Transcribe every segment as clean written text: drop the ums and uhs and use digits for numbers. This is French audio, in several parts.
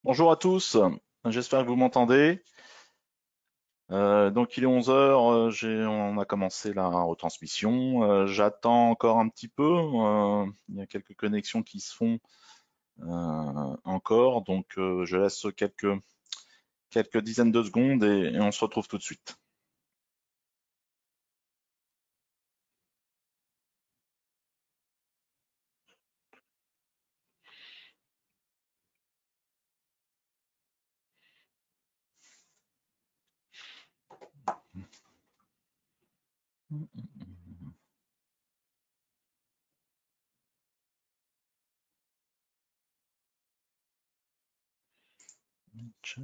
Bonjour à tous, j'espère que vous m'entendez. Donc il est 11 heures, on a commencé la retransmission. J'attends encore un petit peu, il y a quelques connexions qui se font encore, donc je laisse quelques dizaines de secondes et on se retrouve tout de suite. Chat.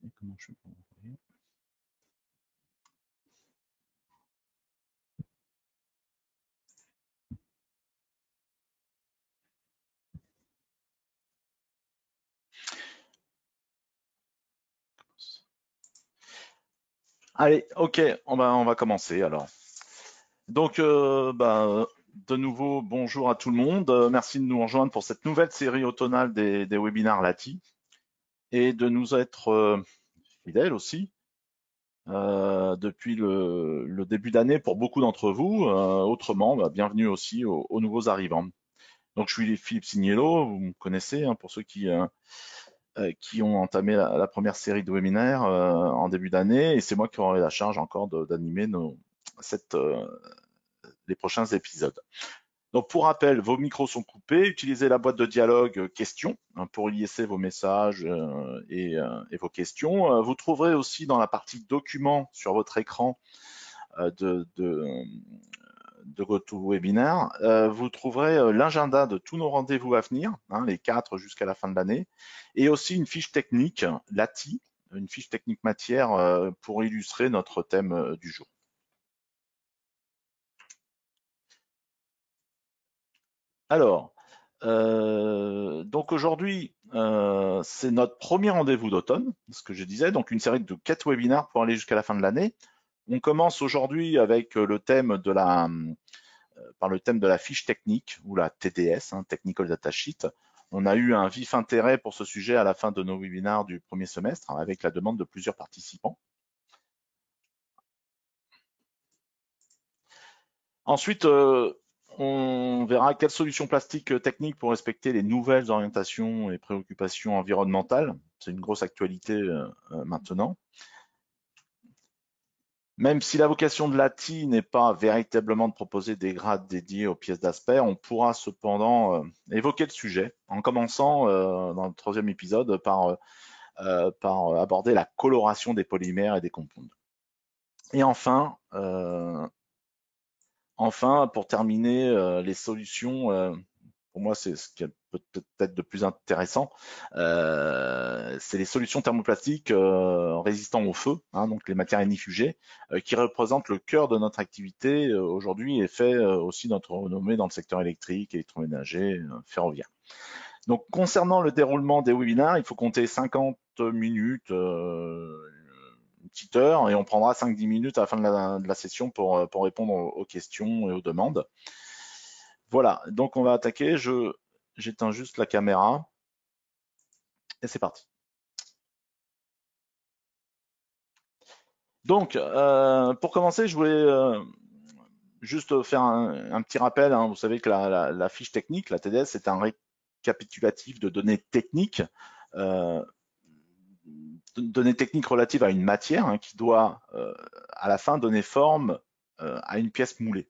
Et comment je fais pour envoyer? Allez, ok, on va commencer alors. Donc, de nouveau, bonjour à tout le monde. Merci de nous rejoindre pour cette nouvelle série automnale des webinaires Lati et de nous être fidèles aussi depuis le début d'année pour beaucoup d'entre vous. Autrement, bienvenue aussi aux nouveaux arrivants. Donc, je suis Philippe Signello, vous me connaissez, hein, pour ceux qui ont entamé la première série de webinaires en début d'année, et c'est moi qui aurai la charge encore d'animer les prochains épisodes. Donc pour rappel, vos micros sont coupés, utilisez la boîte de dialogue questions hein, pour y laisser vos messages et vos questions. Vous trouverez aussi dans la partie documents sur votre écran de GoToWebinar, vous trouverez l'agenda de tous nos rendez-vous à venir, hein, les 4 jusqu'à la fin de l'année, et aussi une fiche technique, LATI, une fiche technique matière pour illustrer notre thème du jour. Alors, donc aujourd'hui, c'est notre premier rendez-vous d'automne, ce que je disais, donc une série de 4 webinaires pour aller jusqu'à la fin de l'année. On commence aujourd'hui avec par le thème de la fiche technique ou la TDS, hein, Technical Data Sheet. On a eu un vif intérêt pour ce sujet à la fin de nos webinaires du premier semestre, hein, avec la demande de plusieurs participants. Ensuite, on verra quelles solutions plastiques techniques pour respecter les nouvelles orientations et préoccupations environnementales. C'est une grosse actualité maintenant. Même si la vocation de l'ATI n'est pas véritablement de proposer des grades dédiés aux pièces d'aspect, on pourra cependant évoquer le sujet, en commençant dans le troisième épisode par aborder la coloration des polymères et des compounds. Et enfin, pour terminer, les solutions, pour moi, c'est ce qui est peut-être de plus intéressant, c'est les solutions thermoplastiques résistant au feu, hein, donc les matières ignifugées, qui représentent le cœur de notre activité aujourd'hui et fait aussi notre renommée dans le secteur électrique, électroménager, ferroviaire. Donc, concernant le déroulement des webinaires, il faut compter 50 minutes, une petite heure, et on prendra 5-10 minutes à la fin de la session pour répondre aux questions et aux demandes. Voilà, donc on va attaquer. J'éteins juste la caméra et c'est parti. Donc, pour commencer, je voulais juste faire un petit rappel, hein. Vous savez que la fiche technique, la TDS, c'est un récapitulatif de données techniques, euh, données techniques relatives à une matière hein, qui doit, à la fin, donner forme à une pièce moulée.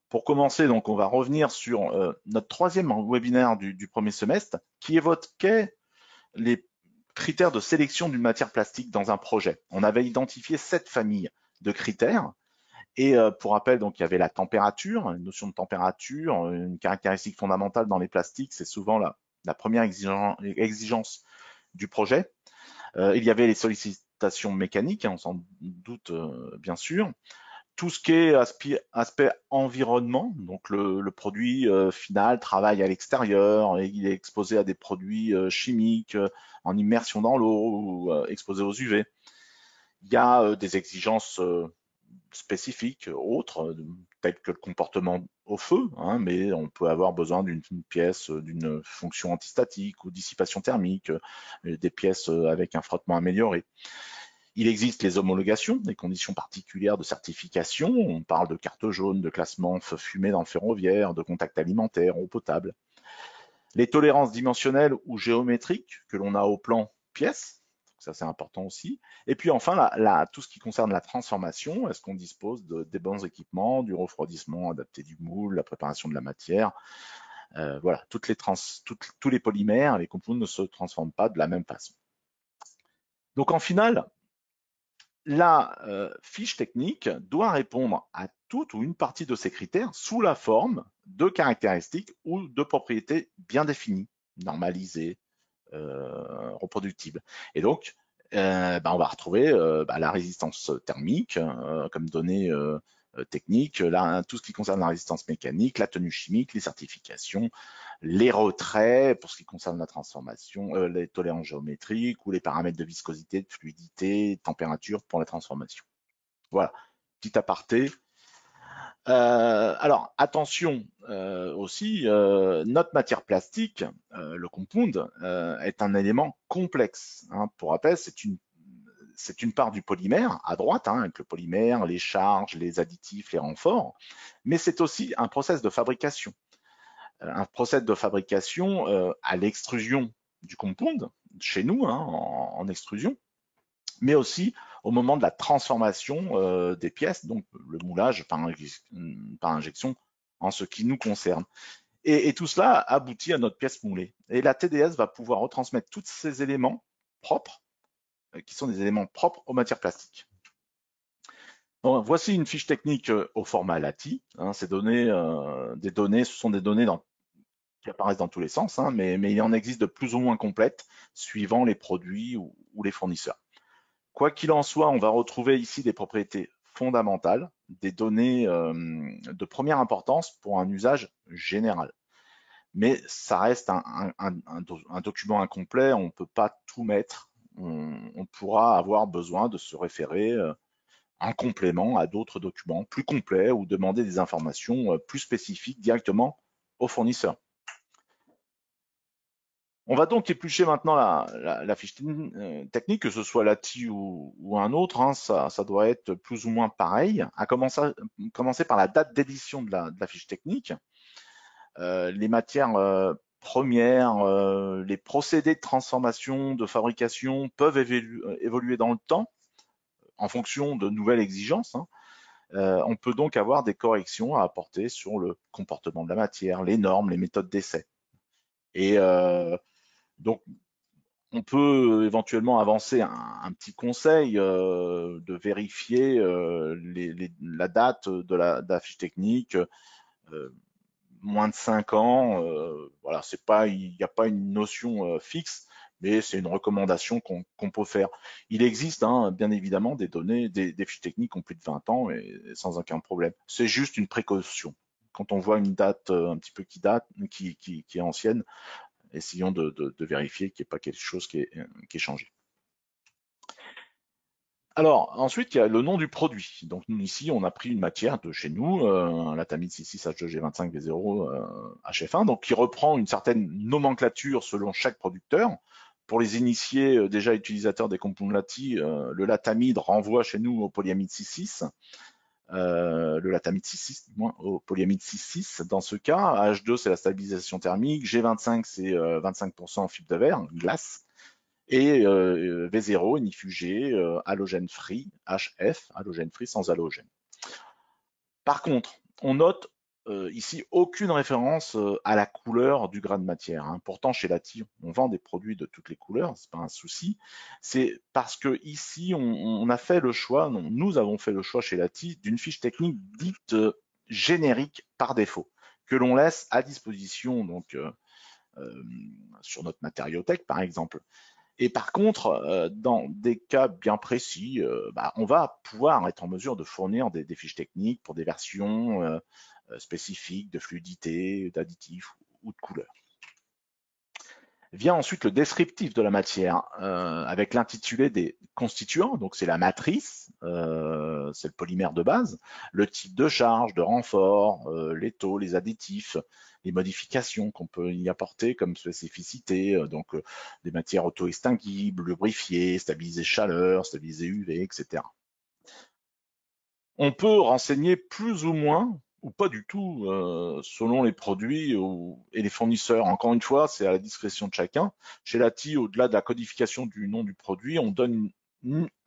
Pour commencer, donc, on va revenir sur notre troisième webinaire du premier semestre qui évoquait les critères de sélection d'une matière plastique dans un projet. On avait identifié 7 familles de critères. Et pour rappel, donc il y avait la température, une notion de température, une caractéristique fondamentale dans les plastiques, c'est souvent la première exigence du projet. Il y avait les sollicitations mécaniques, hein, on s'en doute bien sûr. Tout ce qui est aspect environnement, donc le produit final travaille à l'extérieur, et il est exposé à des produits chimiques en immersion dans l'eau ou exposé aux UV. Il y a des exigences spécifiques, autres, telles que le comportement au feu, hein, mais on peut avoir besoin d'une pièce, d'une fonction antistatique ou dissipation thermique, des pièces avec un frottement amélioré. Il existe les homologations, des conditions particulières de certification. On parle de carte jaune, de classement fumée dans le ferroviaire, de contact alimentaire, eau potable. Les tolérances dimensionnelles ou géométriques que l'on a au plan pièce, ça c'est important aussi. Et puis enfin, tout ce qui concerne la transformation, est-ce qu'on dispose des bons équipements, du refroidissement adapté du moule, la préparation de la matière. Voilà, tous les polymères, les composants ne se transforment pas de la même façon. Donc en final, la fiche technique doit répondre à toute ou une partie de ces critères sous la forme de caractéristiques ou de propriétés bien définies, normalisées, reproductibles. Et donc, on va retrouver la résistance thermique comme donnée technique, tout ce qui concerne la résistance mécanique, la tenue chimique, les certifications, les retraits pour ce qui concerne la transformation, les tolérances géométriques ou les paramètres de viscosité, de fluidité, de température pour la transformation. Voilà, petit aparté. Alors attention aussi, notre matière plastique, le compound, est un élément complexe. Hein. Pour rappel, c'est une part du polymère à droite, hein, avec le polymère, les charges, les additifs, les renforts, mais c'est aussi un process de fabrication. Un process de fabrication à l'extrusion du compound, chez nous, hein, en extrusion, mais aussi au moment de la transformation des pièces, donc le moulage par injection en ce qui nous concerne. Et tout cela aboutit à notre pièce moulée. Et la TDS va pouvoir retransmettre tous ces éléments propres, qui sont des éléments propres aux matières plastiques. Bon, voici une fiche technique au format LATI. Hein, ces données, ce sont des données qui apparaissent dans tous les sens, hein, mais il en existe de plus ou moins complètes suivant les produits ou les fournisseurs. Quoi qu'il en soit, on va retrouver ici des propriétés fondamentales, des données de première importance pour un usage général. Mais ça reste un document incomplet, on ne peut pas tout mettre. On pourra avoir besoin de se référer en complément à d'autres documents plus complets ou demander des informations plus spécifiques directement au fournisseur. On va donc éplucher maintenant la fiche technique, que ce soit l'ATI ou un autre, hein, ça doit être plus ou moins pareil. À commencer par la date d'édition de la fiche technique, les matières premières, les procédés de transformation, de fabrication peuvent évoluer dans le temps en fonction de nouvelles exigences. Hein. On peut donc avoir des corrections à apporter sur le comportement de la matière, les normes, les méthodes d'essai. Et donc, on peut éventuellement avancer un petit conseil de vérifier la date de la fiche technique, moins de 5 ans. Voilà, il n'y a pas une notion fixe, mais c'est une recommandation qu'on peut faire. Il existe hein, bien évidemment des données, des fiches techniques qui ont plus de 20 ans et sans aucun problème. C'est juste une précaution. Quand on voit une date un petit peu qui est ancienne, essayons de vérifier qu'il n'y ait pas quelque chose qui est changé. Alors, ensuite, il y a le nom du produit. Donc, nous, ici, on a pris une matière de chez nous, la Tamid C6H2G25V0 HF1, donc qui reprend une certaine nomenclature selon chaque producteur. Pour les initiés déjà utilisateurs des compounds LATI, le latamide renvoie chez nous au polyamide 6,6, le latamide 6,6 du moins au polyamide 6,6 dans ce cas. H2 c'est la stabilisation thermique, G25 c'est 25% fibre de verre, glace, et V0 inifugé, halogène free, HF, halogène free sans halogène. Par contre, on note ici aucune référence à la couleur du grain de matière. Hein. Pourtant, chez Lati, on vend des produits de toutes les couleurs, c'est pas un souci. C'est parce que ici, on a fait le choix, nous avons fait le choix chez Lati d'une fiche technique dite générique par défaut, que l'on laisse à disposition donc sur notre matériothèque, par exemple. Et par contre, dans des cas bien précis, on va pouvoir être en mesure de fournir des fiches techniques pour des versions spécifiques de fluidité, d'additifs ou de couleurs. Vient ensuite le descriptif de la matière, avec l'intitulé des constituants, donc c'est la matrice, c'est le polymère de base, le type de charge, de renfort, les taux, les additifs, les modifications qu'on peut y apporter comme spécificité, donc des matières auto-extinguibles, lubrifiées, stabilisées chaleur, stabilisées UV, etc. On peut renseigner plus ou moins ou pas du tout selon les produits et les fournisseurs. Encore une fois, c'est à la discrétion de chacun. Chez Lati, au-delà de la codification du nom du produit, on donne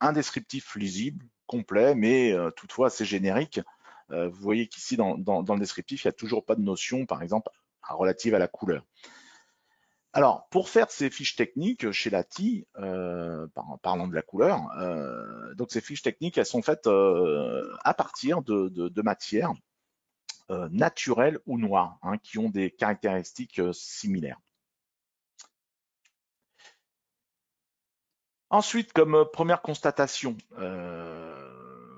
un descriptif lisible, complet, mais toutefois assez générique. Vous voyez qu'ici, dans le descriptif, il n'y a toujours pas de notion, par exemple, relative à la couleur. Alors, pour faire ces fiches techniques chez Lati, parlant de la couleur, donc ces fiches techniques, elles sont faites à partir de matières naturelles ou noires, hein, qui ont des caractéristiques similaires. Ensuite, comme première constatation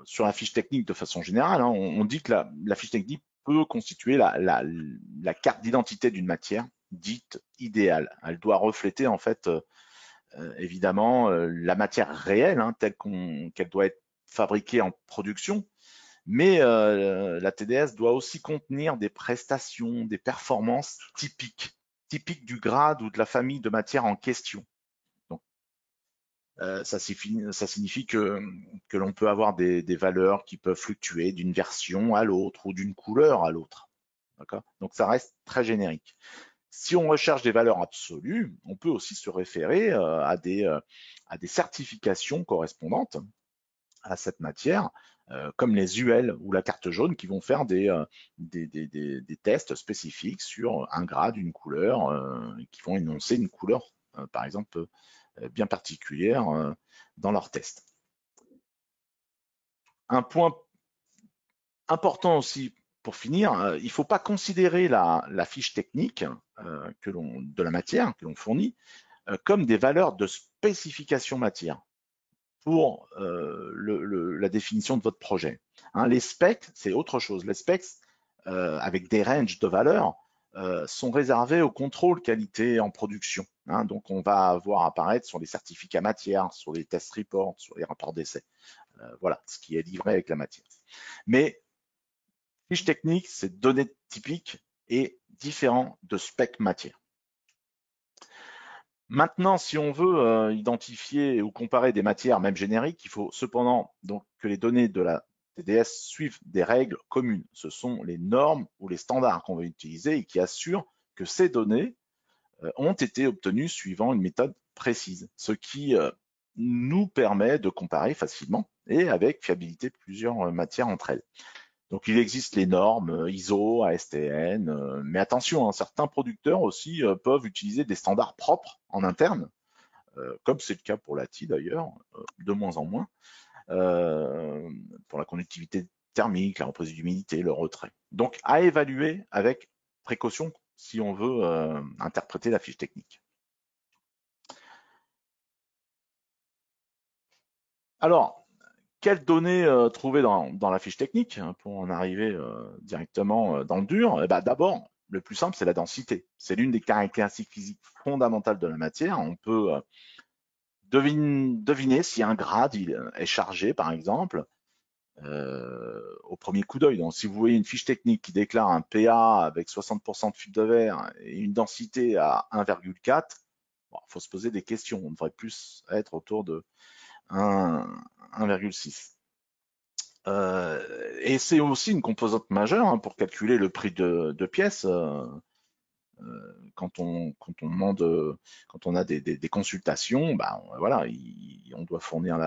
sur la fiche technique de façon générale, hein, on dit que la fiche technique peut constituer la carte d'identité d'une matière dite idéale. Elle doit refléter en fait évidemment la matière réelle, hein, telle qu'elle doit être fabriquée en production, mais la TDS doit aussi contenir des prestations, des performances typiques du grade ou de la famille de matière en question. Donc, ça signifie que l'on peut avoir des valeurs qui peuvent fluctuer d'une version à l'autre ou d'une couleur à l'autre. Donc ça reste très générique. Si on recherche des valeurs absolues, on peut aussi se référer à des certifications correspondantes à cette matière, comme les UL ou la carte jaune, qui vont faire des tests spécifiques sur un grade, une couleur, qui vont énoncer une couleur, par exemple, bien particulière dans leurs tests. Un point important aussi pour finir, il ne faut pas considérer la fiche technique de la matière que l'on fournit comme des valeurs de spécification matière pour la définition de votre projet. Hein, les specs, c'est autre chose. Les specs, avec des ranges de valeurs, sont réservés au contrôle qualité en production. Hein, donc, on va voir apparaître sur les certificats matière, sur les test reports, sur les rapports d'essai. Voilà, ce qui est livré avec la matière. Mais fiche technique, c'est données typiques et différent de spec matière. Maintenant, si on veut identifier ou comparer des matières, même génériques, il faut cependant donc que les données de la TDS suivent des règles communes. Ce sont les normes ou les standards qu'on va utiliser et qui assurent que ces données ont été obtenues suivant une méthode précise, ce qui nous permet de comparer facilement et avec fiabilité plusieurs matières entre elles. Donc il existe les normes ISO, ASTM, mais attention, hein, certains producteurs aussi peuvent utiliser des standards propres en interne, comme c'est le cas pour l'ATI d'ailleurs, de moins en moins, pour la conductivité thermique, la reprise d'humidité, le retrait. Donc à évaluer avec précaution si on veut interpréter la fiche technique. Alors, quelles données trouver dans la fiche technique pour en arriver directement dans le dur? D'abord, le plus simple, c'est la densité. C'est l'une des caractéristiques physiques fondamentales de la matière. On peut deviner si un grade est chargé, par exemple, au premier coup d'œil. Donc, si vous voyez une fiche technique qui déclare un PA avec 60% de fibre de verre et une densité à 1,4, il faut se poser des questions. On devrait plus être autour de 1,6. Et c'est aussi une composante majeure hein, pour calculer le prix de pièces quand on demande, quand on a des consultations, voilà, on doit fournir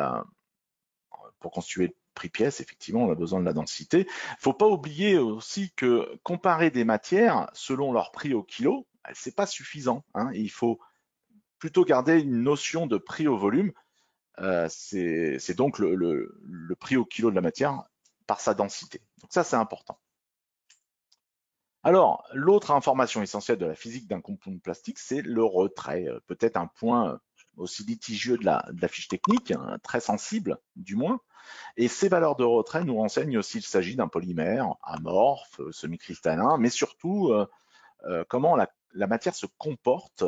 pour constituer le prix pièce, effectivement, on a besoin de la densité. Faut pas oublier aussi que comparer des matières selon leur prix au kilo, c'est pas suffisant. Hein, il faut plutôt garder une notion de prix au volume. C'est donc le prix au kilo de la matière par sa densité. Donc ça, c'est important. Alors, l'autre information essentielle de la physique d'un compound plastique, c'est le retrait. Peut-être un point aussi litigieux de la fiche technique, hein, très sensible du moins. Et ces valeurs de retrait nous renseignent s'il s'agit d'un polymère amorphe, semi-cristallin, mais surtout comment la matière se comporte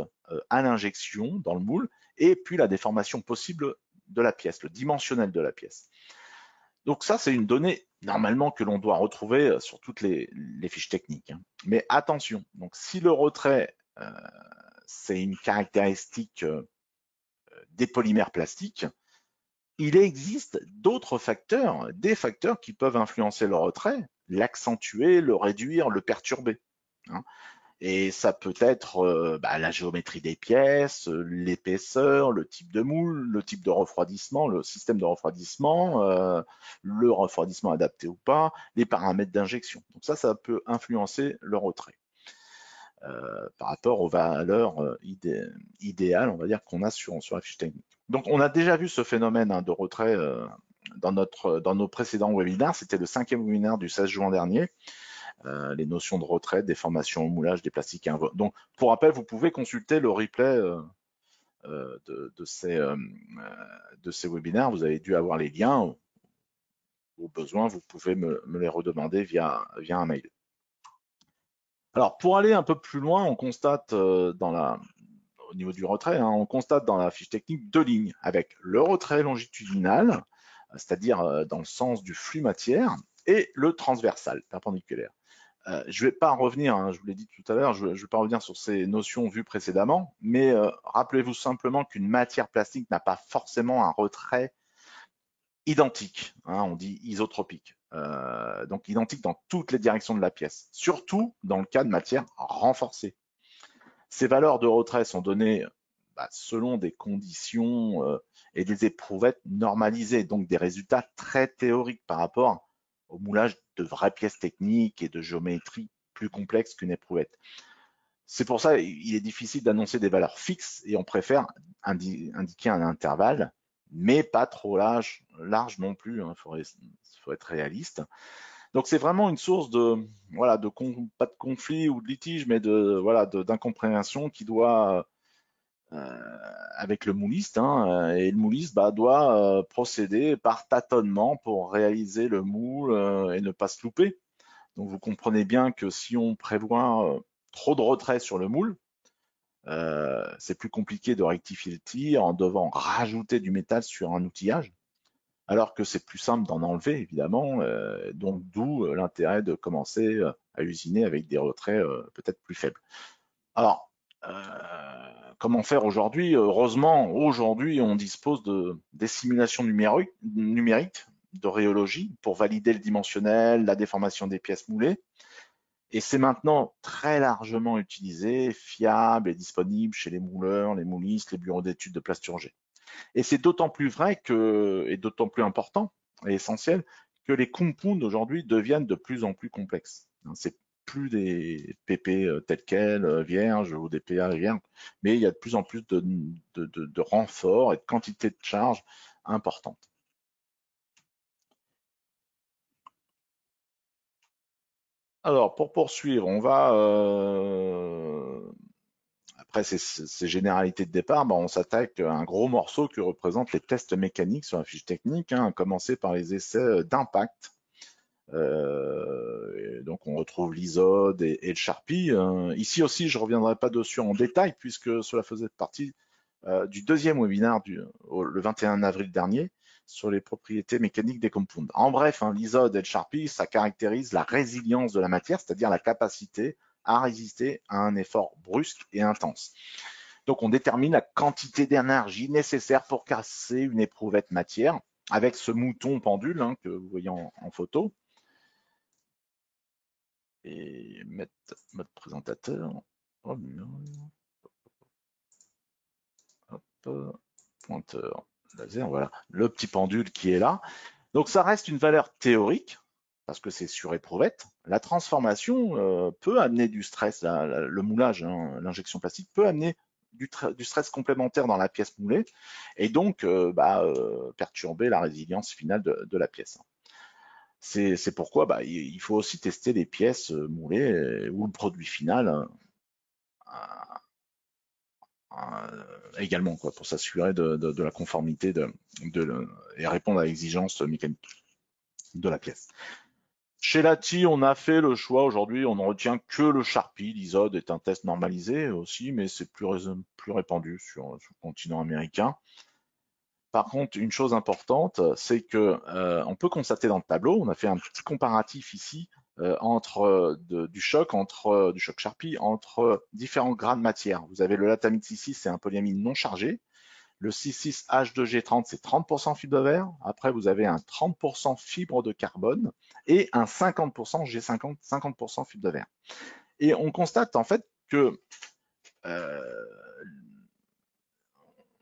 à l'injection dans le moule, et puis la déformation possible de la pièce, le dimensionnel de la pièce. Donc ça, c'est une donnée normalement que l'on doit retrouver sur toutes les fiches techniques, hein. Mais attention, donc si le retrait, c'est une caractéristique des polymères plastiques, il existe d'autres facteurs, des facteurs qui peuvent influencer le retrait, l'accentuer, le réduire, le perturber, hein. Et ça peut être la géométrie des pièces, l'épaisseur, le type de moule, le type de refroidissement, le système de refroidissement, le refroidissement adapté ou pas, les paramètres d'injection. Donc ça peut influencer le retrait par rapport aux valeurs idéales, on va dire, qu'on a sur la fiche technique. Donc on a déjà vu ce phénomène, hein, de retrait dans nos précédents webinaires. C'était le 5e webinaire du 16 juin dernier. Les notions de retrait, déformation au moulage des plastiques. Donc, pour rappel, vous pouvez consulter le replay de ces webinaires. Vous avez dû avoir les liens. Au besoin, vous pouvez me les redemander via un mail. Alors, pour aller un peu plus loin, on constate au niveau du retrait, hein, on constate dans la fiche technique 2 lignes avec le retrait longitudinal, c'est-à-dire dans le sens du flux matière, et le transversal, perpendiculaire. Je ne vais pas revenir, hein, je vous l'ai dit tout à l'heure, je ne vais pas revenir sur ces notions vues précédemment, mais rappelez-vous simplement qu'une matière plastique n'a pas forcément un retrait identique, hein, on dit isotropique, donc identique dans toutes les directions de la pièce, surtout dans le cas de matière renforcée. Ces valeurs de retrait sont données selon des conditions et des éprouvettes normalisées, donc des résultats très théoriques par rapport au moulage de vraies pièces techniques et de géométrie plus complexes qu'une éprouvette. C'est pour ça qu'il est difficile d'annoncer des valeurs fixes et on préfère indiquer un intervalle, mais pas trop large non plus, hein, faut être réaliste. Donc c'est vraiment une source pas de conflit ou de litige, mais d'incompréhension qui doit avec le mouliste, hein, et le mouliste doit procéder par tâtonnement pour réaliser le moule et ne pas se louper. Donc vous comprenez bien que si on prévoit trop de retrait sur le moule, c'est plus compliqué de rectifier le tir en devant rajouter du métal sur un outillage, alors que c'est plus simple d'en enlever, évidemment, donc d'où l'intérêt de commencer à usiner avec des retraits peut-être plus faibles. Alors, comment faire aujourd'hui? Heureusement, aujourd'hui, on dispose des simulations numériques de rhéologie pour valider le dimensionnel, la déformation des pièces moulées. Et c'est maintenant très largement utilisé, fiable et disponible chez les mouleurs, les moulistes, les bureaux d'études de plasturgie. Et c'est d'autant plus vrai et d'autant plus important et essentiel que les compounds aujourd'hui deviennent de plus en plus complexes. C'est plus des PP tels quels, vierges, ou des PA vierges, mais il y a de plus en plus de renforts et de quantité de charges importantes. Alors, pour poursuivre, on va après ces généralités de départ, on s'attaque à un gros morceau que représentent les tests mécaniques sur la fiche technique, hein, à commencer par les essais d'impact. Donc on retrouve l'ISOD et le Sharpie. Ici aussi, je ne reviendrai pas dessus en détail puisque cela faisait partie du deuxième webinaire le 21 avril dernier sur les propriétés mécaniques des compounds. En bref, hein, l'ISOD et le Sharpie, ça caractérise la résilience de la matière, c'est-à-dire la capacité à résister à un effort brusque et intense. Donc on détermine la quantité d'énergie nécessaire pour casser une éprouvette matière avec ce mouton pendule, hein, que vous voyez en photo. Et mettre mode présentateur. Oh, hop, pointeur laser, voilà, le petit pendule qui est là. Donc ça reste une valeur théorique, parce que c'est sur éprouvette. La transformation peut amener du stress, le moulage, hein, l'injection plastique peut amener du stress complémentaire dans la pièce moulée, et donc perturber la résilience finale de la pièce. C'est pourquoi il faut aussi tester les pièces moulées ou le produit final également, quoi, pour s'assurer de la conformité et répondre à l'exigence mécanique de la pièce. Chez Lati, on a fait le choix aujourd'hui, on ne retient que le Sharpie. L'ISOD est un test normalisé aussi, mais c'est plus répandu sur le continent américain. Par contre, une chose importante, c'est que on peut constater dans le tableau, on a fait un petit comparatif ici du choc Sharpie entre différents grades de matière. Vous avez le Latamide 66, c'est un polyamide non chargé. Le 66H2G30, c'est 30% fibre de verre. Après, vous avez un 30% fibre de carbone et un 50% G50, 50% fibre de verre. Et on constate en fait que euh,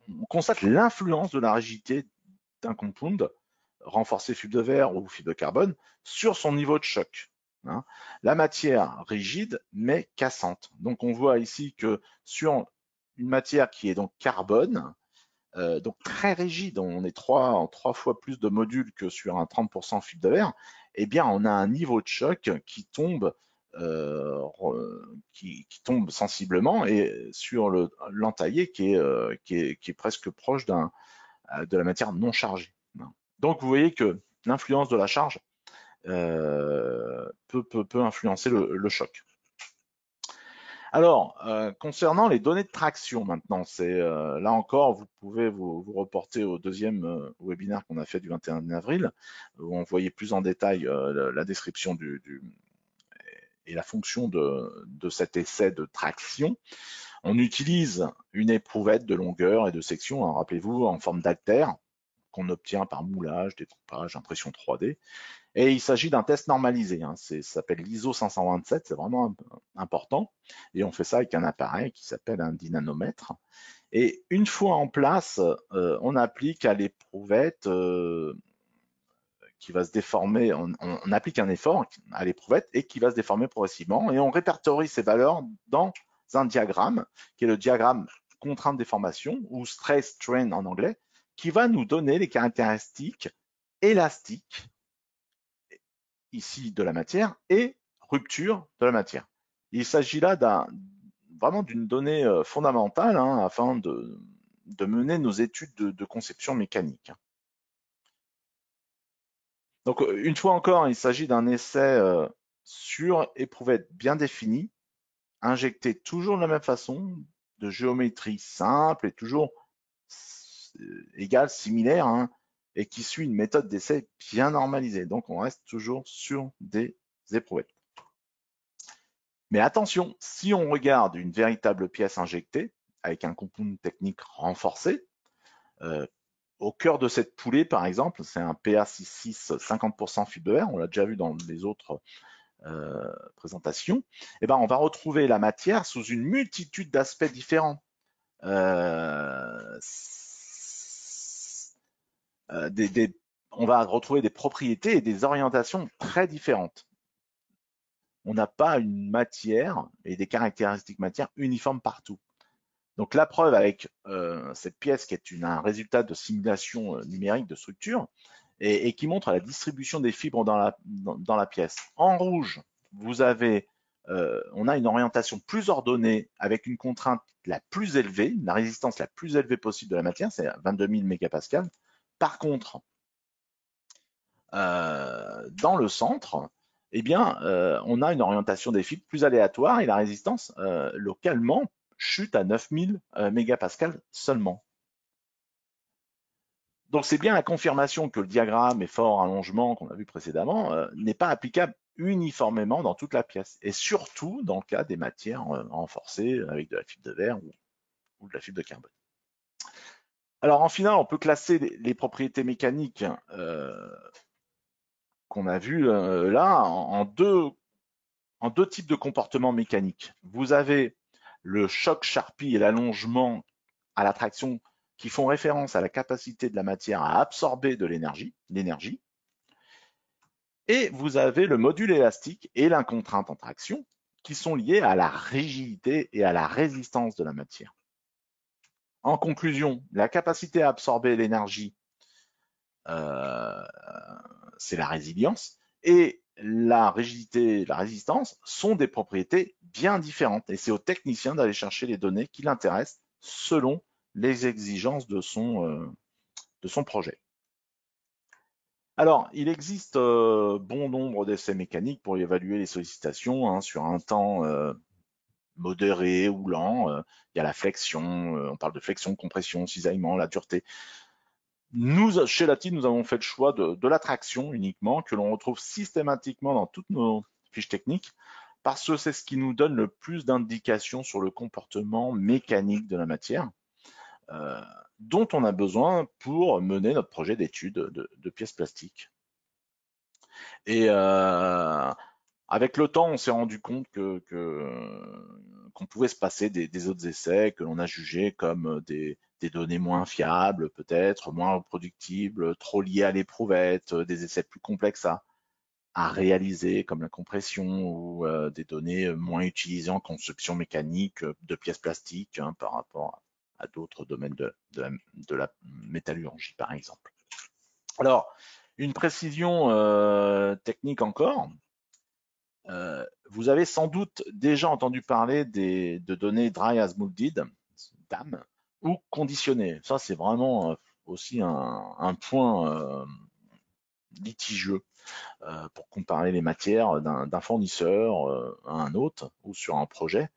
on constate l'influence de la rigidité d'un compound renforcé fibre de verre ou fibre de carbone sur son niveau de choc. Hein. La matière rigide mais cassante. Donc on voit ici que sur une matière qui est donc carbone, donc très rigide, on est trois fois plus de modules que sur un 30% fibre de verre, eh bien on a un niveau de choc qui tombe qui tombe sensiblement et sur l'entaillé qui est presque proche de la matière non chargée. Donc vous voyez que l'influence de la charge peut influencer le choc. Alors, concernant les données de traction maintenant, là encore, vous pouvez vous reporter au deuxième webinaire qu'on a fait du 21 avril, où on voyait plus en détail la description et la fonction de cet essai de traction. On utilise une éprouvette de longueur et de section, hein, rappelez-vous, en forme d'haltère, qu'on obtient par moulage, découpage, impression 3D. Et il s'agit d'un test normalisé, hein. Ça s'appelle l'ISO 527, c'est vraiment important. Et on fait ça avec un appareil qui s'appelle un dynanomètre. Et une fois en place, on applique à l'éprouvette qui va se déformer, on applique un effort à l'éprouvette et qui va se déformer progressivement. Et on répertorie ces valeurs dans un diagramme, qui est le diagramme contrainte déformation, ou stress strain en anglais, qui va nous donner les caractéristiques élastiques ici de la matière et rupture de la matière. Il s'agit là vraiment d'une donnée fondamentale hein, afin de mener nos études de conception mécanique. Donc une fois encore, il s'agit d'un essai sur éprouvette bien définie, injecté toujours de la même façon, de géométrie simple et toujours égale, similaire, hein, et qui suit une méthode d'essai bien normalisée. Donc on reste toujours sur des éprouvettes. Mais attention, si on regarde une véritable pièce injectée, avec un compound technique renforcé, au cœur de cette poulée, par exemple, c'est un PA66 50% fibre de verre, on l'a déjà vu dans les autres présentations, et ben on va retrouver la matière sous une multitude d'aspects différents. On va retrouver des propriétés et des orientations très différentes. On n'a pas une matière et des caractéristiques matière uniformes partout. Donc la preuve avec cette pièce qui est un résultat de simulation numérique de structure et qui montre la distribution des fibres dans la pièce. En rouge, on a une orientation plus ordonnée avec une contrainte la plus élevée, la résistance la plus élevée possible de la matière, c'est 22 000 mégapascales. Par contre, dans le centre, eh bien, on a une orientation des fibres plus aléatoire et la résistance localement chute à 9000 mégapascales seulement. Donc c'est bien la confirmation que le diagramme effort allongement qu'on a vu précédemment n'est pas applicable uniformément dans toute la pièce et surtout dans le cas des matières renforcées avec de la fibre de verre ou de la fibre de carbone. Alors en final, on peut classer les propriétés mécaniques qu'on a vues là en deux types de comportements mécaniques. Vous avez le choc Sharpie et l'allongement à la traction qui font référence à la capacité de la matière à absorber de l'énergie. Et vous avez le module élastique et la contrainte en traction qui sont liés à la rigidité et à la résistance de la matière. En conclusion, la capacité à absorber l'énergie, c'est la résilience, Et la rigidité, la résistance sont des propriétés bien différentes. Et c'est au technicien d'aller chercher les données qui l'intéressent selon les exigences de son projet. Alors, il existe bon nombre d'essais mécaniques pour évaluer les sollicitations hein, sur un temps modéré ou lent. Il y a la flexion, on parle de flexion, compression, cisaillement, la dureté. Nous, chez Lati, nous avons fait le choix de la traction uniquement, que l'on retrouve systématiquement dans toutes nos fiches techniques, parce que c'est ce qui nous donne le plus d'indications sur le comportement mécanique de la matière, euh, dont on a besoin pour mener notre projet d'étude de pièces plastiques. Et avec le temps, on s'est rendu compte qu'on pouvait se passer des autres essais que l'on a jugés comme des données moins fiables, peut-être, moins reproductibles, trop liées à l'éprouvette, des essais plus complexes à réaliser, comme la compression, ou des données moins utilisées en construction mécanique de pièces plastiques hein, par rapport à d'autres domaines de la métallurgie, par exemple. Alors, une précision technique encore. Vous avez sans doute déjà entendu parler de données dry as molded, DAM, ou conditionnées. Ça, c'est vraiment aussi un point litigieux pour comparer les matières d'un fournisseur à un autre ou sur un projet.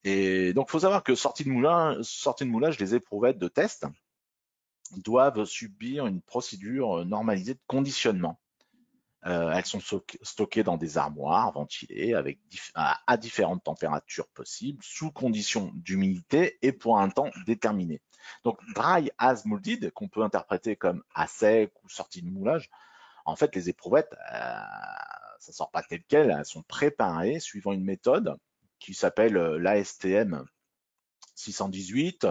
Et donc, il faut savoir que sortie de moulage, les éprouvettes de test doivent subir une procédure normalisée de conditionnement. Elles sont stockées dans des armoires ventilées à différentes températures possibles, sous conditions d'humidité et pour un temps déterminé. Donc, dry as molded, qu'on peut interpréter comme à sec ou sortie de moulage, en fait, les éprouvettes, ça sort pas tel quel, elles sont préparées suivant une méthode qui s'appelle l'ASTM 618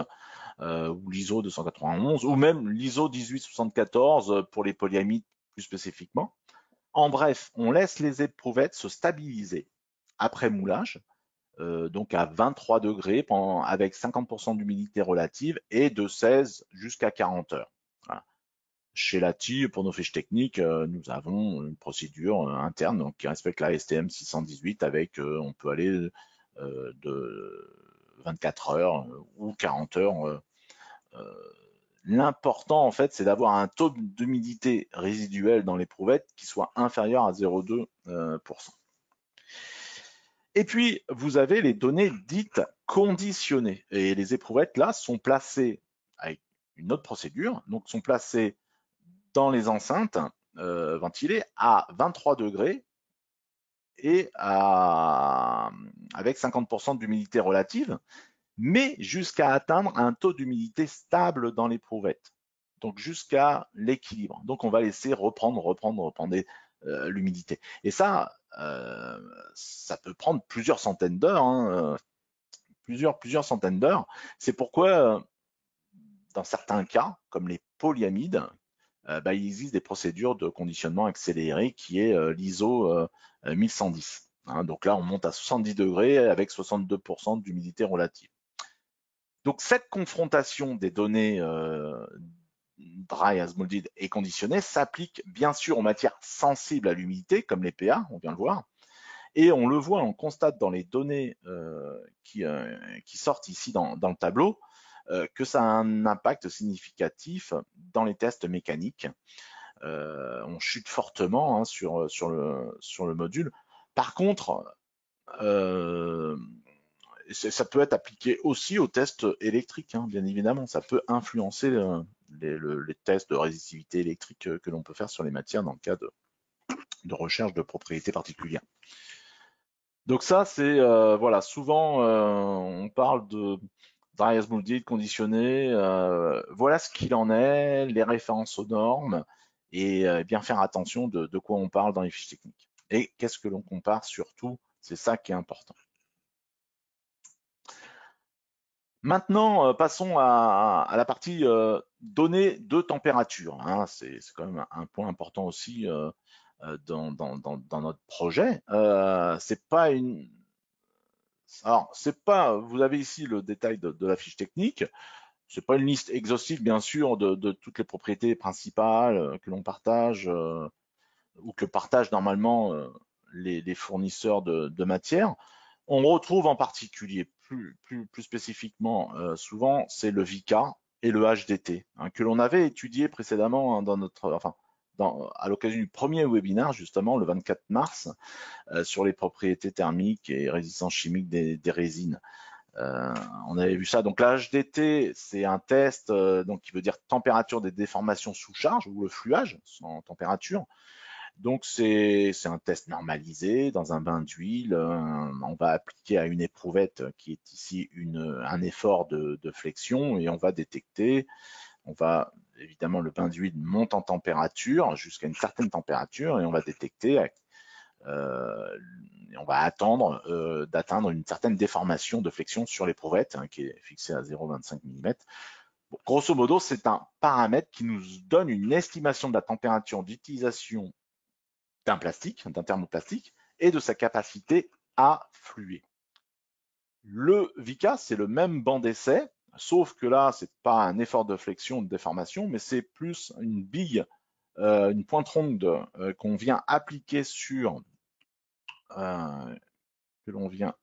ou l'ISO 291 ou même l'ISO 1874 pour les polyamides plus spécifiquement. En bref, on laisse les éprouvettes se stabiliser après moulage, donc à 23 degrés avec 50% d'humidité relative et de 16 jusqu'à 40 heures. Voilà. Chez Lati, pour nos fiches techniques, nous avons une procédure interne donc, qui respecte la STM 618 avec, on peut aller de 24 heures ou 40 heures. L'important, en fait, c'est d'avoir un taux d'humidité résiduelle dans l'éprouvette qui soit inférieur à 0,2%. Et puis, vous avez les données dites conditionnées. Et les éprouvettes, là, sont placées avec une autre procédure, donc sont placées dans les enceintes ventilées à 23 degrés et avec 50% d'humidité relative, mais jusqu'à atteindre un taux d'humidité stable dans l'éprouvette. Donc jusqu'à l'équilibre. Donc on va laisser reprendre l'humidité. Et ça peut prendre plusieurs centaines d'heures, hein, plusieurs centaines d'heures. C'est pourquoi, dans certains cas, comme les polyamides, il existe des procédures de conditionnement accéléré qui est l'ISO 1110. Hein, donc là, on monte à 70 degrés avec 62% d'humidité relative. Donc cette confrontation des données dry as molded et conditionnées s'applique bien sûr aux matières sensibles à l'humidité, comme les PA, on vient le voir. Et on le voit, on constate dans les données qui sortent ici dans le tableau que ça a un impact significatif dans les tests mécaniques. On chute fortement hein, sur le module. Par contre, ça peut être appliqué aussi aux tests électriques, hein, bien évidemment. Ça peut influencer les tests de résistivité électrique que l'on peut faire sur les matières dans le cas de recherche de propriétés particulières. Donc ça, c'est voilà, souvent on parle de dry as molded, conditionné. Voilà ce qu'il en est, les références aux normes et bien faire attention de quoi on parle dans les fiches techniques. Et qu'est-ce que l'on compare surtout, c'est ça qui est important. Maintenant, passons à la partie données de température. Hein. C'est quand même un point important aussi dans notre projet. C'est pas une. Alors, c'est pas. Vous avez ici le détail de la fiche technique. C'est pas une liste exhaustive, bien sûr, de toutes les propriétés principales que l'on partage ou que partagent normalement les fournisseurs de matière. On retrouve en particulier, plus spécifiquement, souvent, c'est le VICA et le HDT, hein, que l'on avait étudié précédemment hein, à l'occasion du premier webinaire, justement, le 24 mars, sur les propriétés thermiques et résistance chimique des résines. On avait vu ça. Donc la HDT, c'est un test donc qui veut dire température des déformations sous charge ou le fluage en température. Donc c'est un test normalisé dans un bain d'huile. On va appliquer à une éprouvette qui est ici un effort de flexion et on va détecter. Évidemment, le bain d'huile monte en température jusqu'à une certaine température et on va détecter et on va attendre d'atteindre une certaine déformation de flexion sur l'éprouvette hein, qui est fixée à 0,25 mm. Bon, grosso modo, c'est un paramètre qui nous donne une estimation de la température d'utilisation d'un plastique, d'un thermoplastique, et de sa capacité à fluer. Le VICA, c'est le même banc d'essai, sauf que là, c'est pas un effort de flexion, de déformation, mais c'est plus une bille, une pointe ronde qu'on vient appliquer sur que l'on vient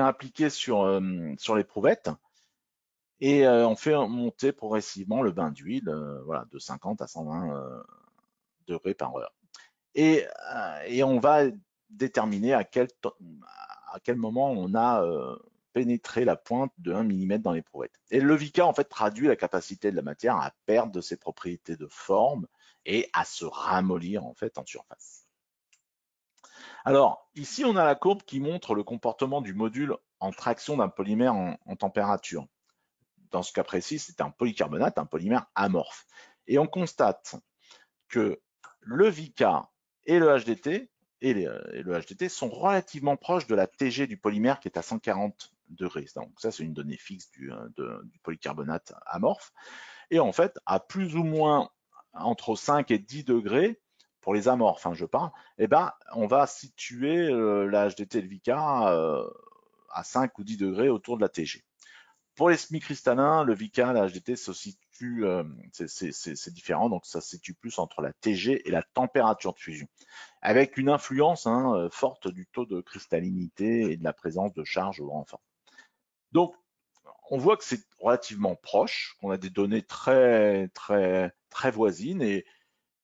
appliquer sur l'éprouvette et on fait monter progressivement le bain d'huile voilà, de 50 à 120 degrés par heure. Et on va déterminer à quel moment on a pénétré la pointe de 1 mm dans l'éprouvette. Et le VICA, en fait, traduit la capacité de la matière à perdre de ses propriétés de forme et à se ramollir, en fait, en surface. Alors, ici, on a la courbe qui montre le comportement du module en traction d'un polymère en température. Dans ce cas précis, c'est un polycarbonate, un polymère amorphe. Et on constate que le VICA et le HDT, le HDT sont relativement proches de la TG du polymère qui est à 140 degrés. Donc ça, c'est une donnée fixe du polycarbonate amorphe. Et en fait, à plus ou moins entre 5 et 10 degrés, pour les amorphes, hein, je parle, eh ben, on va situer la HDT et le VICA à 5 ou 10 degrés autour de la TG. Pour les semi-cristallins, le VICA, la HDT se situe, c'est différent, donc ça se situe plus entre la TG et la température de fusion, avec une influence forte du taux de cristallinité et de la présence de charge au renfort. Donc, on voit que c'est relativement proche, qu'on a des données très voisines et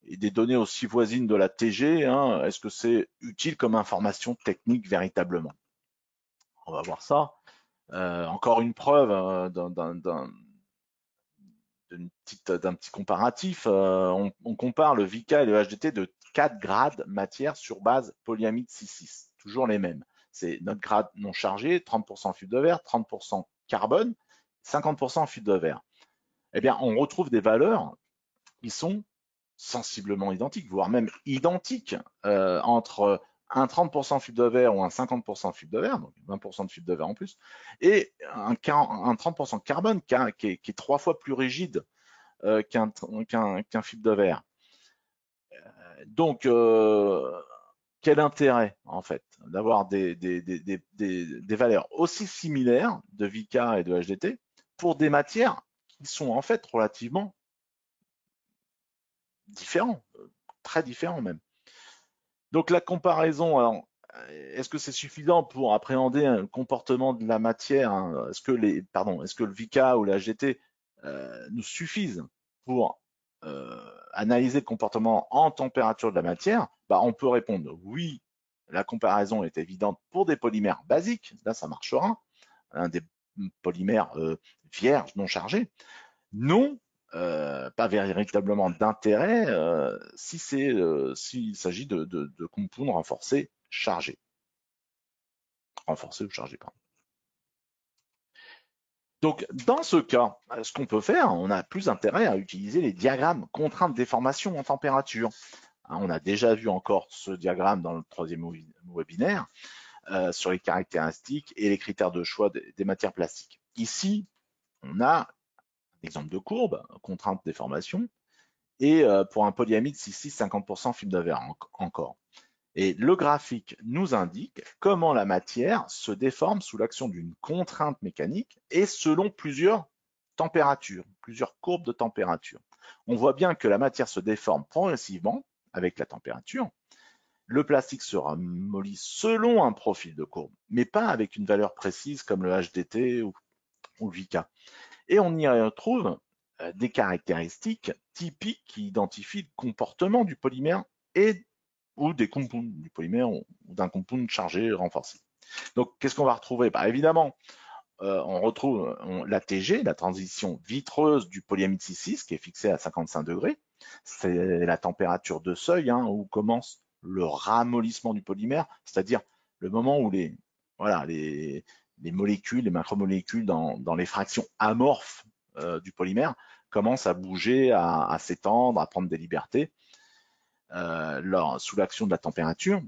des données aussi voisines de la TG. Hein. Est-ce que c'est utile comme information technique véritablement? On va voir ça. Encore une preuve d'un petit comparatif. On compare le VICA et le HDT de 4 grades matière sur base polyamide 6,6. Toujours les mêmes. C'est notre grade non chargé, 30% fibre de verre, 30% carbone, 50% fibre de verre. Eh bien, on retrouve des valeurs qui sont sensiblement identiques, voire même identiques entre un 30% fibre de verre ou un 50% fibre de verre, donc 20% de fibre de verre en plus, et un 30% carbone qui est 3 fois plus rigide qu'un fibre de verre. Donc, quel intérêt en fait d'avoir des valeurs aussi similaires de VICA et de HDT pour des matières qui sont en fait relativement différents, très différents même. Donc la comparaison, alors, est-ce que c'est suffisant pour appréhender le comportement de la matière hein est-ce que le VICA ou la HDT nous suffisent pour analyser le comportement en température de la matière? Bah, on peut répondre oui, la comparaison est évidente pour des polymères basiques, là ça marchera, des polymères vierges, non chargés. Non, pas véritablement d'intérêt s'il s'agit de compounds renforcés chargés. Renforcés ou chargés, pardon. Donc, dans ce cas, ce qu'on peut faire, on a plus intérêt à utiliser les diagrammes contraintes déformation en température. On a déjà vu encore ce diagramme dans le troisième webinaire sur les caractéristiques et les critères de choix des matières plastiques. Ici, on a un exemple de courbe, contrainte déformation, et pour un polyamide 6,6, 50% fibre de verre encore. Et le graphique nous indique comment la matière se déforme sous l'action d'une contrainte mécanique et selon plusieurs températures, plusieurs courbes de température. On voit bien que la matière se déforme progressivement avec la température, le plastique se ramollit selon un profil de courbe, mais pas avec une valeur précise comme le HDT ou le VK. Et on y retrouve des caractéristiques typiques qui identifient le comportement du polymère ou des compounds du polymère ou d'un compound chargé renforcé. Donc, qu'est-ce qu'on va retrouver? Évidemment, on retrouve la TG, la transition vitreuse du polyamide 6,6 qui est fixée à 55 degrés. C'est la température de seuil où commence le ramollissement du polymère, c'est-à-dire le moment où les molécules, les macromolécules dans les fractions amorphes du polymère commencent à bouger, à s'étendre, à prendre des libertés sous l'action de la température.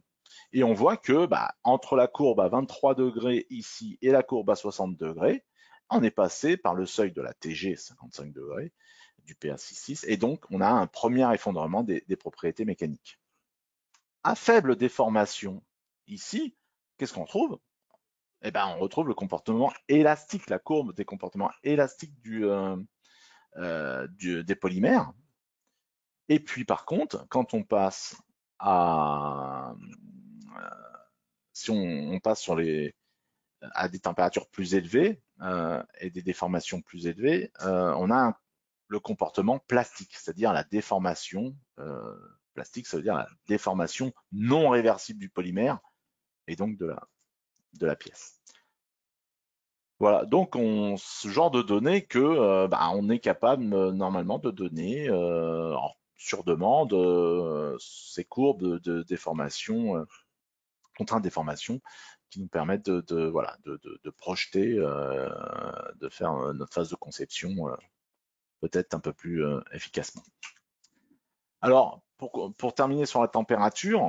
Et on voit que entre la courbe à 23 degrés ici et la courbe à 60 degrés, on est passé par le seuil de la TG 55 degrés du PA66 et donc on a un premier effondrement des propriétés mécaniques. À faible déformation ici, qu'est-ce qu'on trouve? On retrouve le comportement élastique, la courbe des comportements élastiques des polymères. Et puis par contre, quand on passe si on passe à des températures plus élevées et des déformations plus élevées, on a le comportement plastique, c'est-à-dire la déformation plastique, ça veut dire la déformation non réversible du polymère et donc de la pièce. Voilà, donc ce genre de données que on est capable normalement de donner sur demande ces courbes de déformation, contraintes de déformation qui nous permettent de projeter, de faire notre phase de conception peut-être un peu plus efficacement. Alors, pour terminer sur la température,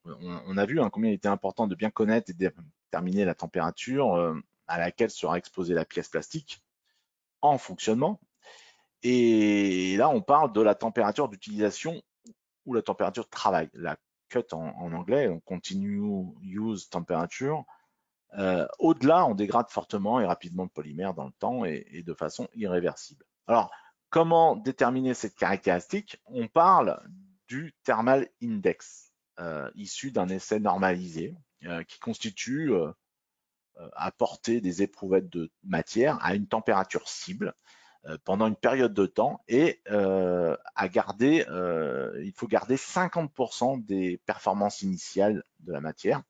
on a vu combien il était important de bien connaître et de déterminer la température à laquelle sera exposée la pièce plastique en fonctionnement. Et là, on parle de la température d'utilisation ou la température de travail. La CUT en anglais, donc Continue Use Temperature. Au-delà, on dégrade fortement et rapidement le polymère dans le temps et de façon irréversible. Alors, comment déterminer cette caractéristique? On parle du thermal index, issu d'un essai normalisé qui constitue à porter des éprouvettes de matière à une température cible pendant une période de temps et il faut garder 50% des performances initiales de la matière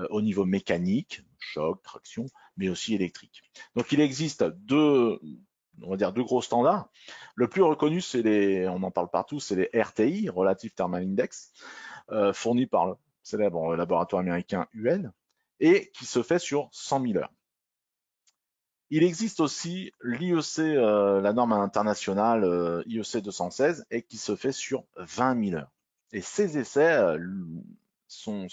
au niveau mécanique, choc, traction, mais aussi électrique. Donc il existe deux gros standards. Le plus reconnu, on en parle partout, c'est les RTI, Relative Thermal Index, fournis par le célèbre laboratoire américain UL, et qui se fait sur 100 000 heures. Il existe aussi l'IEC, la norme internationale IEC 216, et qui se fait sur 20 000 heures. Et ces essais sont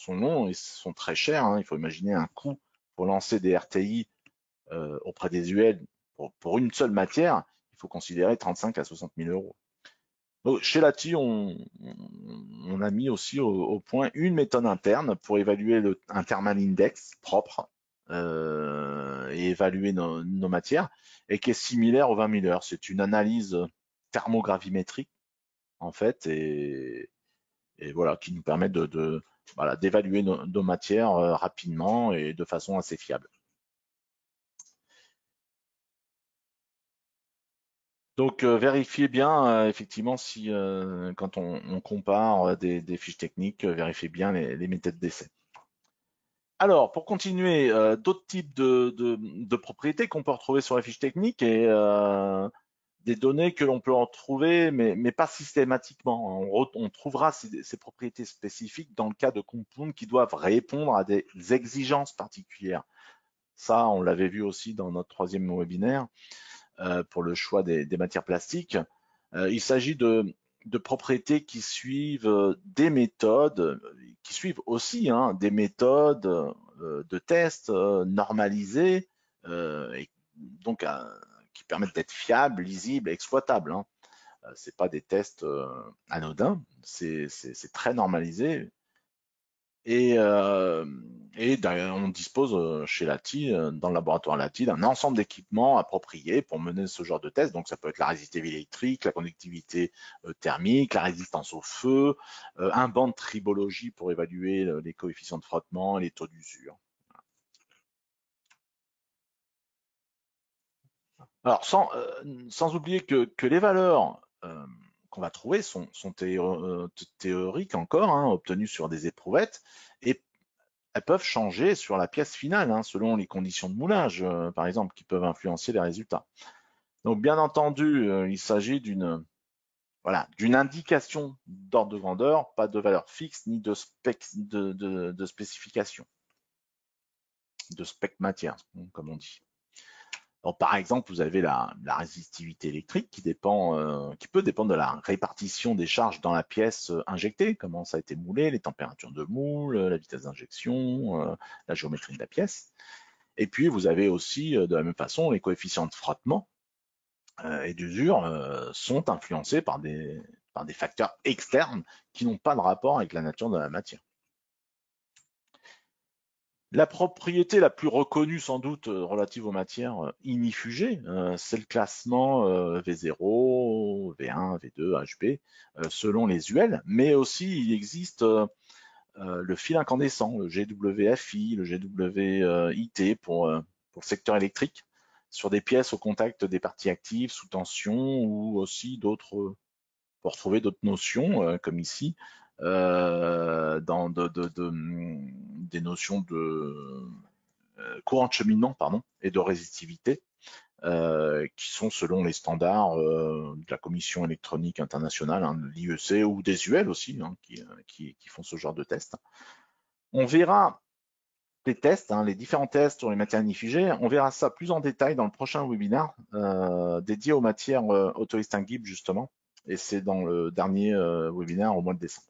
longs et sont très chers. Il faut imaginer un coût pour lancer des RTI auprès des UL pour une seule matière. Il faut considérer 35 à 60 000 euros. Donc, chez Lati, on a mis aussi au point une méthode interne pour évaluer un thermal index propre et évaluer nos matières et qui est similaire aux 20 000 heures. C'est une analyse thermogravimétrique en fait et voilà qui nous permet d'évaluer nos matières rapidement et de façon assez fiable. Donc vérifiez bien effectivement si quand on compare des fiches techniques, vérifiez bien les méthodes d'essai. Alors, pour continuer, d'autres types de propriétés qu'on peut retrouver sur la fiche technique et des données que l'on peut en trouver, mais pas systématiquement. On trouvera ces propriétés spécifiques dans le cas de compounds qui doivent répondre à des exigences particulières. Ça, on l'avait vu aussi dans notre troisième webinaire pour le choix des matières plastiques. Il s'agit de propriétés qui suivent des méthodes, qui suivent aussi des méthodes de tests normalisées, et donc qui permettent d'être fiables, lisibles, exploitables. C'est pas des tests anodins, c'est très normalisé. Et on dispose chez Lati, dans le laboratoire Lati, d'un ensemble d'équipements appropriés pour mener ce genre de test. Donc ça peut être la résistivité électrique, la conductivité thermique, la résistance au feu, un banc de tribologie pour évaluer les coefficients de frottement et les taux d'usure. Alors sans oublier que les valeurs qu'on va trouver sont théoriques encore, hein, obtenues sur des éprouvettes, et elles peuvent changer sur la pièce finale, hein, selon les conditions de moulage, par exemple, qui peuvent influencer les résultats. Donc, bien entendu, il s'agit d'une indication d'ordre de grandeur, pas de valeur fixe ni de spécification, de spec matière, comme on dit. Donc, par exemple, vous avez la résistivité électrique qui peut dépendre de la répartition des charges dans la pièce injectée, comment ça a été moulé, les températures de moule, la vitesse d'injection, la géométrie de la pièce. Et puis, vous avez aussi, de la même façon, les coefficients de frottement et d'usure sont influencés par des facteurs externes qui n'ont pas de rapport avec la nature de la matière. La propriété la plus reconnue sans doute relative aux matières ignifugées, c'est le classement V0, V1, V2, HB, selon les UL, mais aussi il existe le fil incandescent, le GWFI, le GWIT pour le secteur électrique, sur des pièces au contact des parties actives sous tension ou aussi d'autres, pour trouver d'autres notions, comme ici, dans des notions de courant de cheminement et de résistivité, qui sont selon les standards de la Commission électronique internationale, hein, l'IEC ou des UL aussi, hein, qui font ce genre de tests. On verra les tests, hein, les différents tests sur les matières ignifugées, on verra ça plus en détail dans le prochain webinaire dédié aux matières autodistinguibles justement, et c'est dans le dernier webinaire au mois de décembre.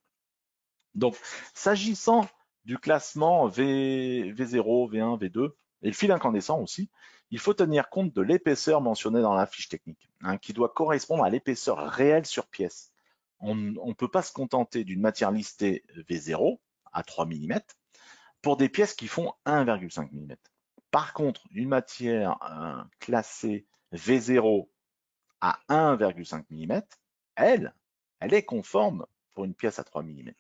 Donc, s'agissant du classement V0, V1, V2, et le fil incandescent aussi, il faut tenir compte de l'épaisseur mentionnée dans la fiche technique, hein, qui doit correspondre à l'épaisseur réelle sur pièce. On ne peut pas se contenter d'une matière listée V0 à 3 mm pour des pièces qui font 1,5 mm. Par contre, une matière classée V0 à 1,5 mm, elle est conforme pour une pièce à 3 mm.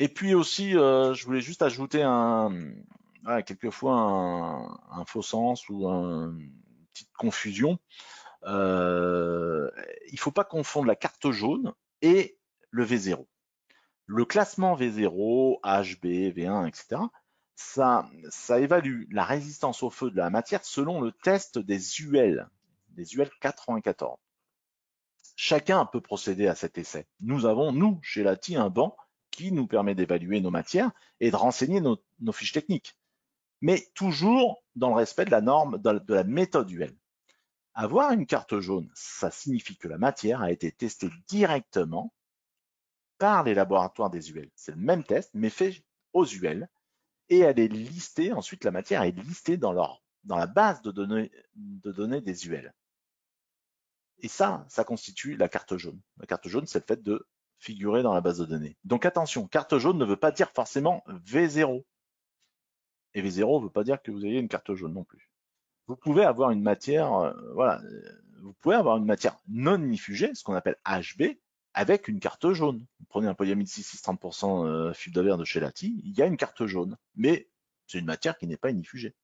Et puis aussi, je voulais juste ajouter quelquefois un faux sens ou une petite confusion. Il ne faut pas confondre la carte jaune et le V0. Le classement V0, HB, V1, etc., ça évalue la résistance au feu de la matière selon le test des UL 94. Chacun peut procéder à cet essai. Nous avons, nous, chez Lati, un banc qui nous permet d'évaluer nos matières et de renseigner nos fiches techniques, mais toujours dans le respect de la norme, de la méthode UL. Avoir une carte jaune, ça signifie que la matière a été testée directement par les laboratoires des UL. C'est le même test, mais fait aux UL, et elle est listée, ensuite la matière est listée dans la base de données des UL. Et ça constitue la carte jaune. La carte jaune, c'est le fait de figurer dans la base de données. Donc attention, carte jaune ne veut pas dire forcément V0. Et V0 ne veut pas dire que vous ayez une carte jaune non plus. Vous pouvez avoir une matière, vous pouvez avoir une matière non ignifugée, ce qu'on appelle HB, avec une carte jaune. Vous prenez un polyamide 630% fibre de verre de chez Lati, il y a une carte jaune, mais c'est une matière qui n'est pas ignifugée.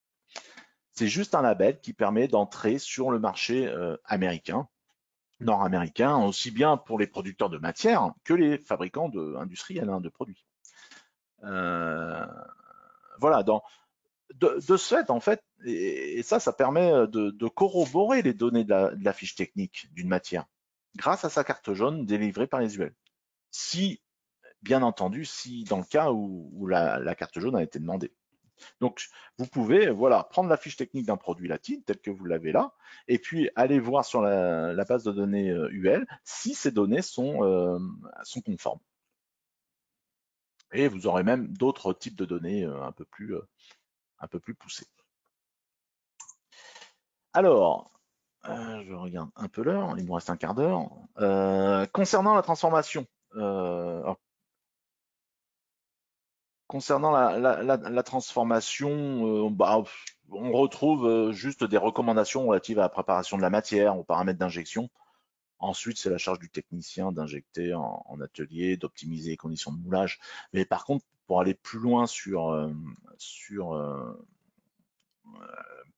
C'est juste un label qui permet d'entrer sur le marché américain, nord-américain, aussi bien pour les producteurs de matière que les fabricants industriels de produits. Voilà, de ce fait, en fait, et ça permet de corroborer les données de la fiche technique d'une matière grâce à sa carte jaune délivrée par les UL. Si, bien entendu, si dans le cas où la carte jaune a été demandée. Donc, vous pouvez prendre la fiche technique d'un produit Lati, tel que vous l'avez là, et puis aller voir sur la base de données UL si ces données sont conformes. Et vous aurez même d'autres types de données un peu plus poussées. Alors, je regarde un peu l'heure, il me reste un quart d'heure. Concernant la transformation, Concernant la transformation, bah, on retrouve juste des recommandations relatives à la préparation de la matière, aux paramètres d'injection. Ensuite, c'est la charge du technicien d'injecter en atelier, d'optimiser les conditions de moulage. Mais par contre, pour aller plus loin sur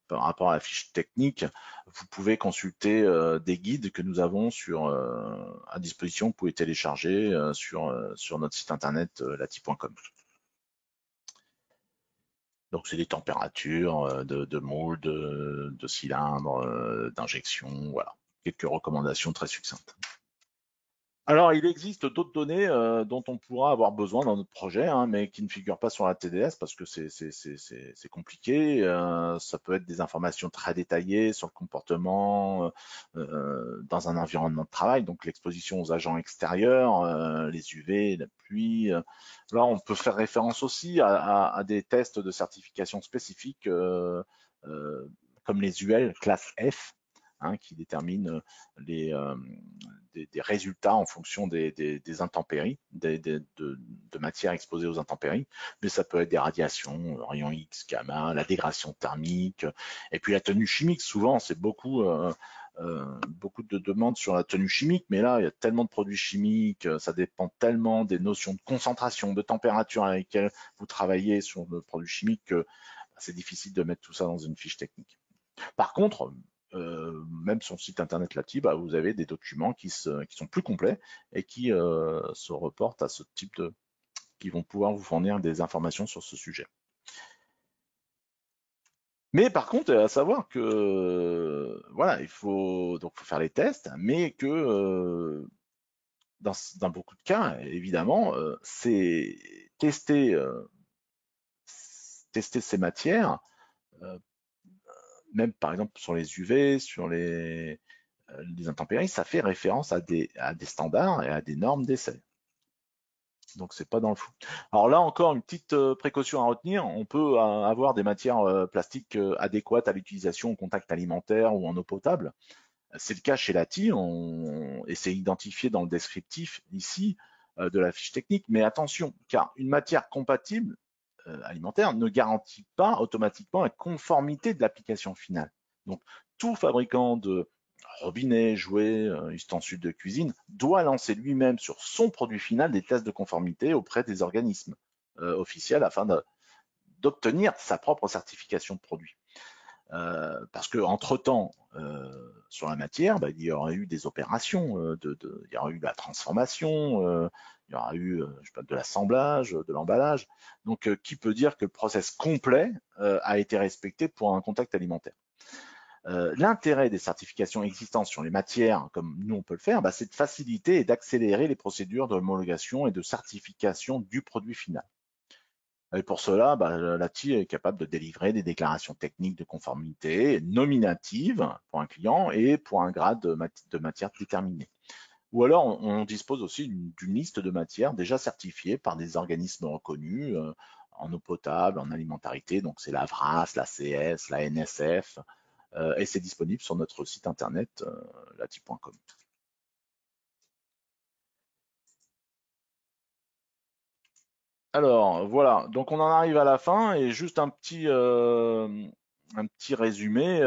par rapport à la fiche technique, vous pouvez consulter des guides que nous avons à disposition. Vous pouvez télécharger sur notre site internet lati.com. Donc, c'est des températures de moule, de cylindre, d'injection, voilà. Quelques recommandations très succinctes. Alors, il existe d'autres données dont on pourra avoir besoin dans notre projet, hein, mais qui ne figurent pas sur la TDS parce que c'est compliqué. Ça peut être des informations très détaillées sur le comportement dans un environnement de travail, donc l'exposition aux agents extérieurs, les UV, la pluie. Là, on peut faire référence aussi à des tests de certification spécifiques comme les UL classe F, hein, qui déterminent des résultats en fonction des intempéries, de matières exposées aux intempéries, mais ça peut être des radiations, rayons X, gamma, la dégradation thermique, et puis la tenue chimique, souvent c'est beaucoup de demandes sur la tenue chimique, mais là il y a tellement de produits chimiques, ça dépend tellement des notions de concentration, de température avec lesquelles vous travaillez sur le produit chimique que c'est difficile de mettre tout ça dans une fiche technique. Par contre, même sur le site internet Lati, bah, vous avez des documents qui sont plus complets et qui se reportent à ce type qui vont pouvoir vous fournir des informations sur ce sujet. Mais par contre, à savoir que voilà, faut faire les tests, mais que dans beaucoup de cas, évidemment, c'est tester ces matières, euh, même par exemple sur les UV, sur les intempéries, ça fait référence à des standards et à des normes d'essai. Donc c'est pas dans le flou. Alors là encore une petite précaution à retenir, on peut avoir des matières plastiques adéquates à l'utilisation au contact alimentaire ou en eau potable. C'est le cas chez Lati, et c'est identifié dans le descriptif ici de la fiche technique, mais attention, car une matière compatible alimentaire ne garantit pas automatiquement la conformité de l'application finale. Donc tout fabricant de robinet, jouets, ustensiles de cuisine doit lancer lui-même sur son produit final des tests de conformité auprès des organismes officiels afin d'obtenir sa propre certification de produit. Parce que entre-temps, sur la matière, bah, il y aura eu des opérations, il y aura eu de la transformation, il y aura eu je sais pas, de l'assemblage, de l'emballage. Donc, qui peut dire que le process complet a été respecté pour un contact alimentaire? L'intérêt des certifications existantes sur les matières, comme nous on peut le faire, bah, c'est de faciliter et d'accélérer les procédures d'homologation et de certification du produit final. Et pour cela, bah, l'ATI est capable de délivrer des déclarations techniques de conformité nominatives pour un client et pour un grade de matière déterminé. Ou alors, on dispose aussi d'une liste de matières déjà certifiées par des organismes reconnus en eau potable, en alimentarité. Donc, c'est la VRAS, la CS, la NSF, et c'est disponible sur notre site internet lati.com. Alors voilà, donc on en arrive à la fin et juste un petit résumé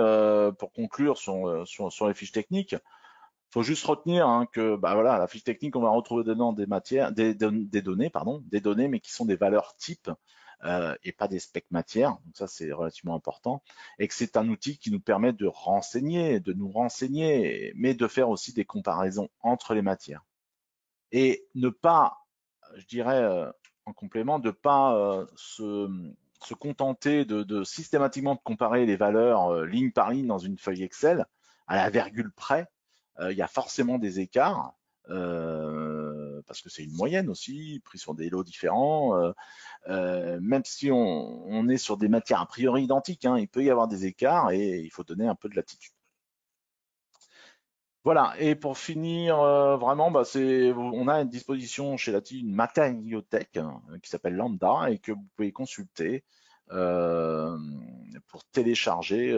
pour conclure sur les fiches techniques. Il faut juste retenir hein, que bah voilà, la fiche technique, on va retrouver dedans des matières, des données, pardon, des données, mais qui sont des valeurs types et pas des specs matières. Donc ça, c'est relativement important. Et que c'est un outil qui nous permet de nous renseigner, mais de faire aussi des comparaisons entre les matières. Et ne pas, je dirais, en complément, de ne pas se contenter de systématiquement de comparer les valeurs ligne par ligne dans une feuille Excel à la virgule près. Il y a forcément des écarts parce que c'est une moyenne aussi, pris sur des lots différents. Même si on est sur des matières a priori identiques, hein, il peut y avoir des écarts et il faut donner un peu de latitude. Voilà, et pour finir, vraiment, bah, on a à disposition chez Lati une matériothèque hein, qui s'appelle Lambda et que vous pouvez consulter euh, pour télécharger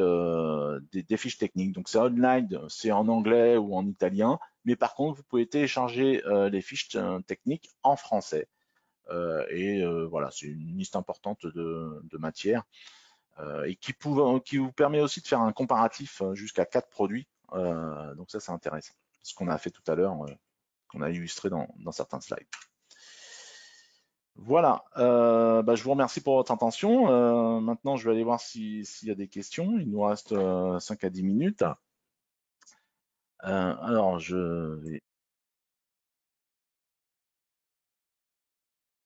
des fiches techniques. Donc c'est online, c'est en anglais ou en italien, mais par contre, vous pouvez télécharger les fiches techniques en français. Voilà, c'est une liste importante de matières et qui vous permet aussi de faire un comparatif jusqu'à 4 produits. Donc ça, c'est intéressant. Ce qu'on a fait tout à l'heure, qu'on a illustré dans certains slides. Voilà, bah, je vous remercie pour votre attention. Maintenant, je vais aller voir s'il y a des questions. Il nous reste 5 à 10 minutes. Alors, je vais